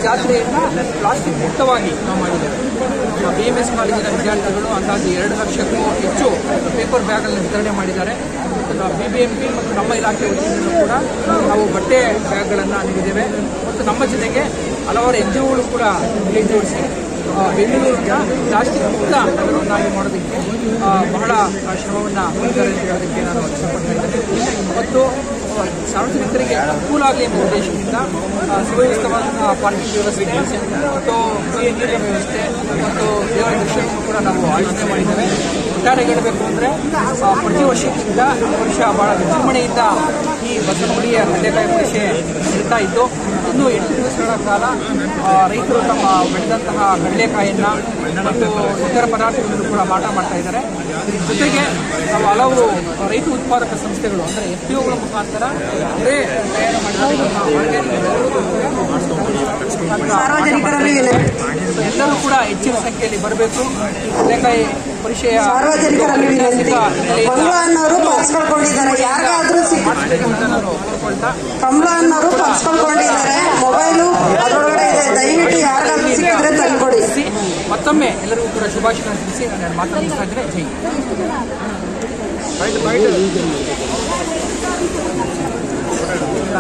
ಜಾತ್ರೆಯನ್ನು ಪ್ಲಾಸ್ಟಿಕ್ ಮುಕ್ತವಾಗಿ ನಾವು ಮಾಡಿದ್ದೇವೆ. BMS ಕಾಲೇಜಿನ ವಿದ್ಯಾರ್ಥಿಗಳು ಅಂದಾಜು 2 ಲಕ್ಷಕ್ಕೂ ಹೆಚ್ಚು ಪೇಪರ್ ಬ್ಯಾಗ್ಗಳನ್ನು ವಿತರಣೆ ಮಾಡಿದ್ದಾರೆ. BBMP ಮತ್ತು ನಮ್ಮ ಇಲಾಖೆ ವತಿಯಿಂದ ಕೂಡ ನಾವು ಬಟ್ಟೆ ಬ್ಯಾಗ್ಗಳನ್ನು ನೀಡಿದ್ದೇವೆ. ಮತ್ತು ನಮ್ಮ ಜೊತೆಗೆ ಹಲವಾರು NGOಗಳು ಕೂಡ ಕೈ ಜೋಡಿಸಿ ಬೆಂಗಳೂರಿನ ಪ್ಲಾಸ್ಟಿಕ್ ಮುಕ್ತ ನಗರವನ್ನಾಗಿ ಮಾಡೋದಕ್ಕೆ ಬಹಳ ಶ್ರಮವನ್ನು ಮಾಡಿದ್ದಾರೆ ಅಂತ ಹೇಳೋದಕ್ಕೆ ನಾನು ಇಷ್ಟಪಡ್ತಾ ಇದ್ದೇನೆ. ಮತ್ತು ಸಾರ್ವಜನಿಕರಿಗೆ ಅನುಕೂಲ ಆಗಲಿ ಎಂಬ ಉದ್ದೇಶದಿಂದ ಸುವ್ಯವಸ್ಥಿತವಾದ ಪಾರ್ಕಿಂಗ್ ವ್ಯವಸ್ಥೆ ಮತ್ತು ನೀರಿನ ವ್ಯವಸ್ಥೆ ಮತ್ತು ದೇವರ ದರ್ಶನವನ್ನು ಕೂಡ ನಾವು ಆಯೋಜನೆ ಮಾಡಿದ್ದೇವೆ. ಒಟ್ಟಾರೆ ಹೇಳಬೇಕು ಅಂದರೆ ಪ್ರತಿ ವರ್ಷಕ್ಕಿಂತ ಈ ವರ್ಷ ಬಹಳ ವಿಜೃಂಭಣೆಯಿಂದ ಈ ಬಸವನಗುಡಿಯ ಕಡ್ಲೆಕಾಯಿ ಪರಿಷೆ ನಡೀತಾ ಇದ್ದು ಇನ್ನೂ 8 ದಿವಸಗಳ ಕಾಲ ರೈತರು ತಮ್ಮ ಬೆಳೆದಂತಹ ಕಡಲೆಕಾಯಿಯನ್ನು ಮತ್ತು ಇತರ ಪದಾರ್ಥಗಳನ್ನು ಕೂಡ ಮಾರಾಟ ಮಾಡ್ತಾ ಇದ್ದಾರೆ. ಜೊತೆಗೆ ನಾವು ಹಲವು ರೈತ ಉತ್ಪಾದಕ ಸಂಸ್ಥೆಗಳು ಅಂದರೆ FPOಗಳ ಮುಖಾಂತರ ಅವರೇ ತಯಾರು ಮಾಡಿದ್ದಾರೆ. ಎಲ್ಲರೂ ಕೂಡ ಹೆಚ್ಚಿನ ಸಂಖ್ಯೆಯಲ್ಲಿ ಬರಬೇಕು. ಕಡಲೆಕಾಯಿ ಪರಿಷೆಯ ಮತ್ತೊಮ್ಮೆ ಎಲ್ಲರಿಗೂ ಕೂಡ ಶುಭಾಶಯ ತಿಳಿಸಿ ನಾನು ಮಾತನಾಡ್ತಾ ಇದ್ದೇನೆ. ಜೈ.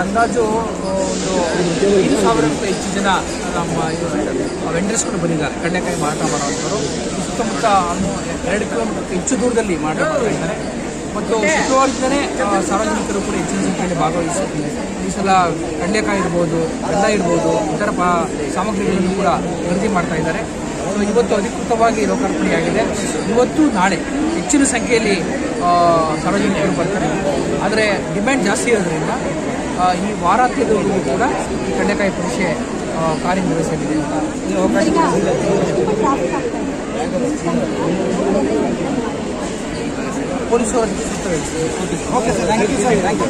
ಅಂದಾಜು ಒಂದು 5,000ಕ್ಕೂ ಹೆಚ್ಚು ಜನ ನಮ್ಮ ವೆಂಡರ್ಸ್ಗಳು ಬಂದಿದ್ದಾರೆ. ಕಡಲೆಕಾಯಿ ಮಾರಾಟ ಮಾಡುವಂಥವರು ಸುತ್ತಮುತ್ತ 2 ಕಿಲೋಮೀಟರ್ಗೆ ಹೆಚ್ಚು ದೂರದಲ್ಲಿ ಮಾರಾಟ ಮಾಡ್ತಾ ಇದ್ದಾರೆ. ಮತ್ತು ಶುಕ್ರವಾರದಿಂದಲೇ ಸಾರ್ವಜನಿಕರು ಕೂಡ ಹೆಚ್ಚಿನ ಸಂಖ್ಯೆಯಲ್ಲಿ ಭಾಗವಹಿಸುತ್ತಿದ್ದಾರೆ. ಈ ಸಲ ಕಡಲೆಕಾಯಿ ಇರ್ಬೋದು, ಬೆಲ್ಲ ಇರ್ಬೋದು, ಇತರ ಸಾಮಗ್ರಿಗಳನ್ನು ಕೂಡ ಖರೀದಿ ಮಾಡ್ತಾ ಇದ್ದಾರೆ. ಇವತ್ತು ಅಧಿಕೃತವಾಗಿ ಲೋಕಾರ್ಪಣೆಯಾಗಿದೆ. ಇವತ್ತು ನಾಳೆ ಹೆಚ್ಚಿನ ಸಂಖ್ಯೆಯಲ್ಲಿ ಸಾರ್ವಜನಿಕರು ಬರ್ತಾರೆ. ಆದರೆ ಡಿಮ್ಯಾಂಡ್ ಜಾಸ್ತಿ ಇರೋದ್ರಿಂದ ಈ ವಾರಾಂತ್ಯದವರೆಗೂ ಕೂಡ ಈ ಕಡಲೆಕಾಯಿ ಪರಿಷೆ ಕಾರ್ಯನಿರ್ವಹಿಸಲಿದೆ. ಈ ಅವಕಾಶ ಪೊಲೀಸರು okay sir, thank you sir, thank you.